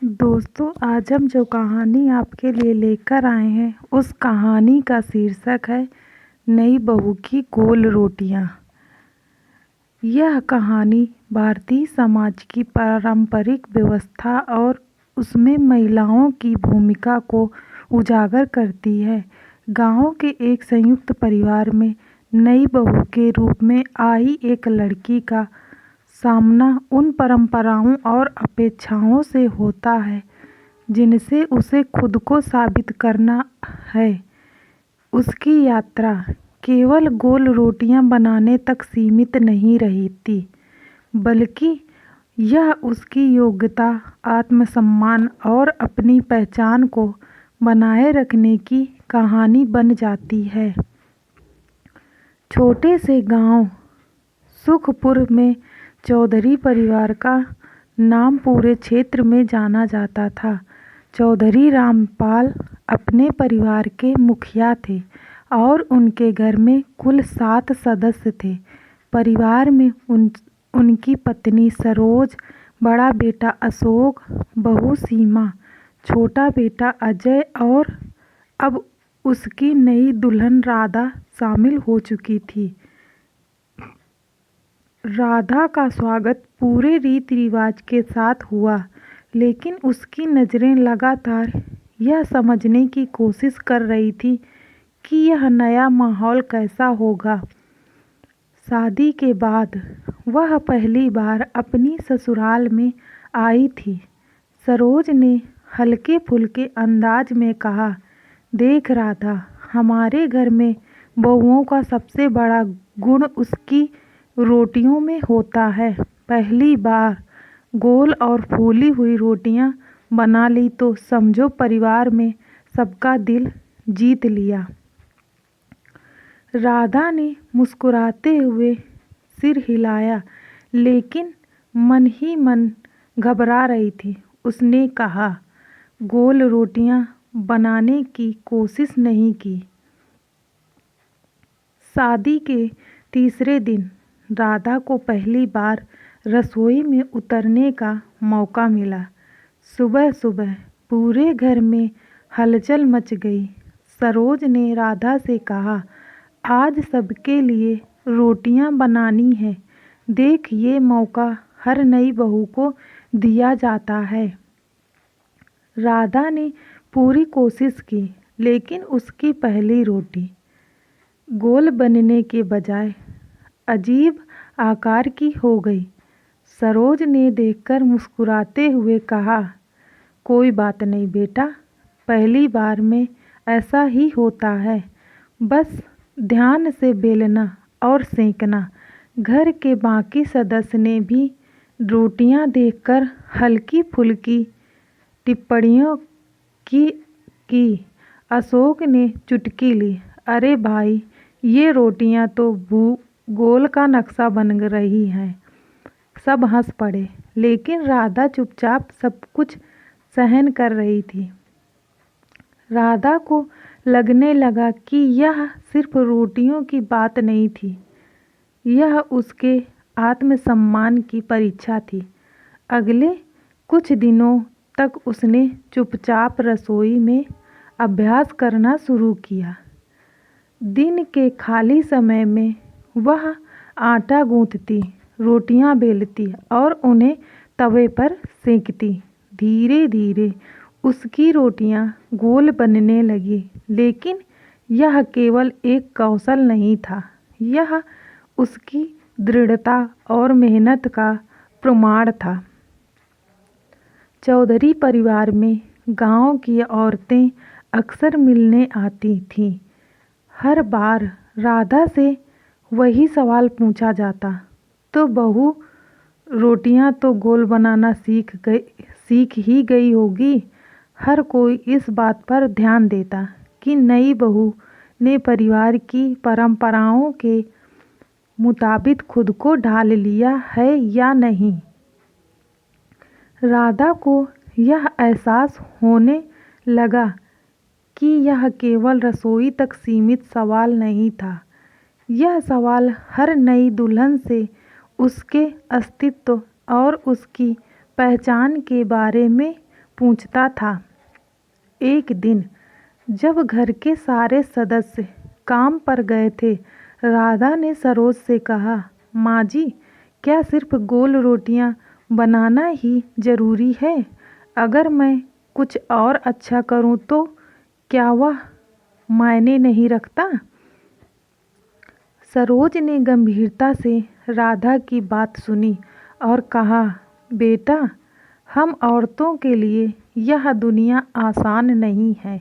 दोस्तों, आज हम जो कहानी आपके लिए लेकर आए हैं उस कहानी का शीर्षक है नई बहू की गोल रोटियां। यह कहानी भारतीय समाज की पारंपरिक व्यवस्था और उसमें महिलाओं की भूमिका को उजागर करती है। गांव के एक संयुक्त परिवार में नई बहू के रूप में आई एक लड़की का सामना उन परंपराओं और अपेक्षाओं से होता है जिनसे उसे खुद को साबित करना है। उसकी यात्रा केवल गोल रोटियां बनाने तक सीमित नहीं रहती, बल्कि यह उसकी योग्यता, आत्मसम्मान और अपनी पहचान को बनाए रखने की कहानी बन जाती है। छोटे से गांव सुखपुर में चौधरी परिवार का नाम पूरे क्षेत्र में जाना जाता था। चौधरी रामपाल अपने परिवार के मुखिया थे और उनके घर में कुल 7 सदस्य थे। परिवार में उनकी पत्नी सरोज, बड़ा बेटा अशोक, बहू सीमा, छोटा बेटा अजय और अब उसकी नई दुल्हन राधा शामिल हो चुकी थी। राधा का स्वागत पूरे रीति रिवाज के साथ हुआ, लेकिन उसकी नज़रें लगातार यह समझने की कोशिश कर रही थी कि यह नया माहौल कैसा होगा। शादी के बाद वह पहली बार अपनी ससुराल में आई थी। सरोज ने हल्के फुल्के अंदाज में कहा, देख राधा, हमारे घर में बहुओं का सबसे बड़ा गुण उसकी रोटियों में होता है। पहली बार गोल और फूली हुई रोटियां बना ली तो समझो परिवार में सबका दिल जीत लिया। राधा ने मुस्कुराते हुए सिर हिलाया, लेकिन मन ही मन घबरा रही थी। उसने कहा, गोल रोटियां बनाने की कोशिश नहीं की। शादी के तीसरे दिन राधा को पहली बार रसोई में उतरने का मौका मिला। सुबह सुबह पूरे घर में हलचल मच गई। सरोज ने राधा से कहा, आज सबके लिए रोटियां बनानी है। देख, ये मौका हर नई बहू को दिया जाता है। राधा ने पूरी कोशिश की, लेकिन उसकी पहली रोटी गोल बनने के बजाय अजीब आकार की हो गई। सरोज ने देखकर मुस्कुराते हुए कहा, कोई बात नहीं बेटा, पहली बार में ऐसा ही होता है। बस ध्यान से बेलना और सेंकना। घर के बाकी सदस्य ने भी रोटियां देखकर हल्की फुल्की टिप्पणियों की। अशोक ने चुटकी ली, अरे भाई, ये रोटियां तो गोल का नक्शा बन रही हैं। सब हंस पड़े, लेकिन राधा चुपचाप सब कुछ सहन कर रही थी। राधा को लगने लगा कि यह सिर्फ रोटियों की बात नहीं थी, यह उसके आत्मसम्मान की परीक्षा थी। अगले कुछ दिनों तक उसने चुपचाप रसोई में अभ्यास करना शुरू किया। दिन के खाली समय में वह आटा गूंथती, रोटियां बेलती और उन्हें तवे पर सेंकती। धीरे धीरे उसकी रोटियां गोल बनने लगी, लेकिन यह केवल एक कौशल नहीं था, यह उसकी दृढ़ता और मेहनत का प्रमाण था। चौधरी परिवार में गांव की औरतें अक्सर मिलने आती थीं। हर बार राधा से वही सवाल पूछा जाता, तो बहू, रोटियां तो गोल बनाना सीख ही गई होगी। हर कोई इस बात पर ध्यान देता कि नई बहू ने परिवार की परंपराओं के मुताबिक खुद को ढाल लिया है या नहीं। राधा को यह एहसास होने लगा कि यह केवल रसोई तक सीमित सवाल नहीं था। यह सवाल हर नई दुल्हन से उसके अस्तित्व और उसकी पहचान के बारे में पूछता था। एक दिन जब घर के सारे सदस्य काम पर गए थे, राधा ने सरोज से कहा, माँ जी, क्या सिर्फ गोल रोटियां बनाना ही ज़रूरी है? अगर मैं कुछ और अच्छा करूं तो क्या वह मायने नहीं रखता? सरोज ने गंभीरता से राधा की बात सुनी और कहा, बेटा, हम औरतों के लिए यह दुनिया आसान नहीं है।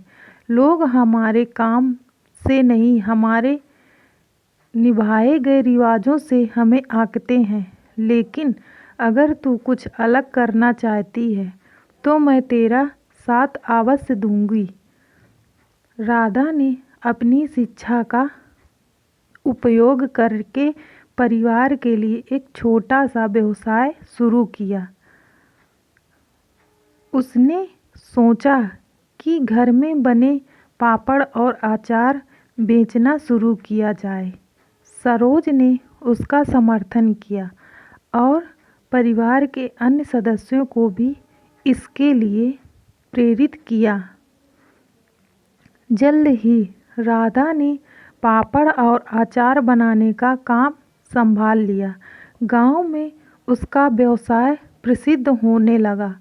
लोग हमारे काम से नहीं, हमारे निभाए गए रिवाजों से हमें आंकते हैं। लेकिन अगर तू कुछ अलग करना चाहती है तो मैं तेरा साथ अवश्य दूंगी। राधा ने अपनी शिक्षा का उपयोग करके परिवार के लिए एक छोटा सा व्यवसाय शुरू किया। उसने सोचा कि घर में बने पापड़ और अचार बेचना शुरू किया जाए। सरोज ने उसका समर्थन किया और परिवार के अन्य सदस्यों को भी इसके लिए प्रेरित किया। जल्द ही राधा ने पापड़ और अचार बनाने का काम संभाल लिया। गांव में उसका व्यवसाय प्रसिद्ध होने लगा।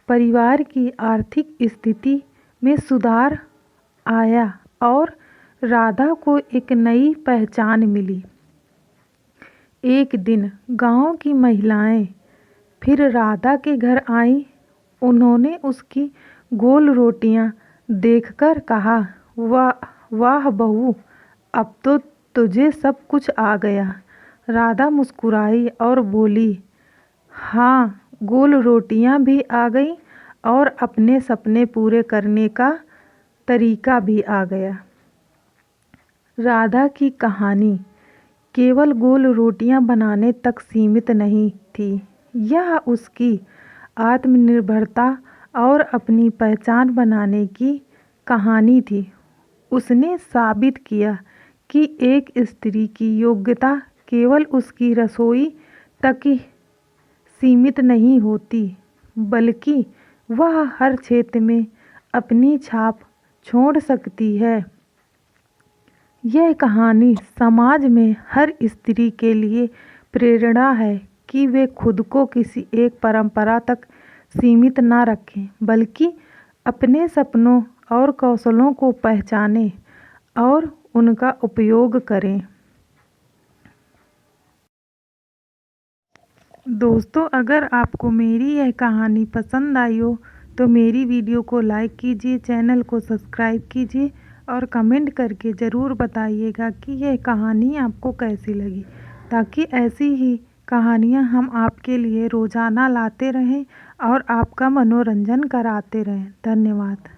परिवार की आर्थिक स्थिति में सुधार आया और राधा को एक नई पहचान मिली। एक दिन गांव की महिलाएं फिर राधा के घर आईं। उन्होंने उसकी गोल रोटियां देखकर कहा, वाह वाह बहू, अब तो तुझे सब कुछ आ गया। राधा मुस्कुराई और बोली, हाँ, गोल रोटियां भी आ गईं और अपने सपने पूरे करने का तरीका भी आ गया। राधा की कहानी केवल गोल रोटियां बनाने तक सीमित नहीं थी। यह उसकी आत्मनिर्भरता और अपनी पहचान बनाने की कहानी थी। उसने साबित किया कि एक स्त्री की योग्यता केवल उसकी रसोई तक ही सीमित नहीं होती, बल्कि वह हर क्षेत्र में अपनी छाप छोड़ सकती है। यह कहानी समाज में हर स्त्री के लिए प्रेरणा है कि वे खुद को किसी एक परंपरा तक सीमित न रखें, बल्कि अपने सपनों और कौशलों को पहचानें और उनका उपयोग करें। दोस्तों, अगर आपको मेरी यह कहानी पसंद आई हो तो मेरी वीडियो को लाइक कीजिए, चैनल को सब्सक्राइब कीजिए और कमेंट करके ज़रूर बताइएगा कि यह कहानी आपको कैसी लगी, ताकि ऐसी ही कहानियाँ हम आपके लिए रोज़ाना लाते रहें और आपका मनोरंजन कराते रहें। धन्यवाद।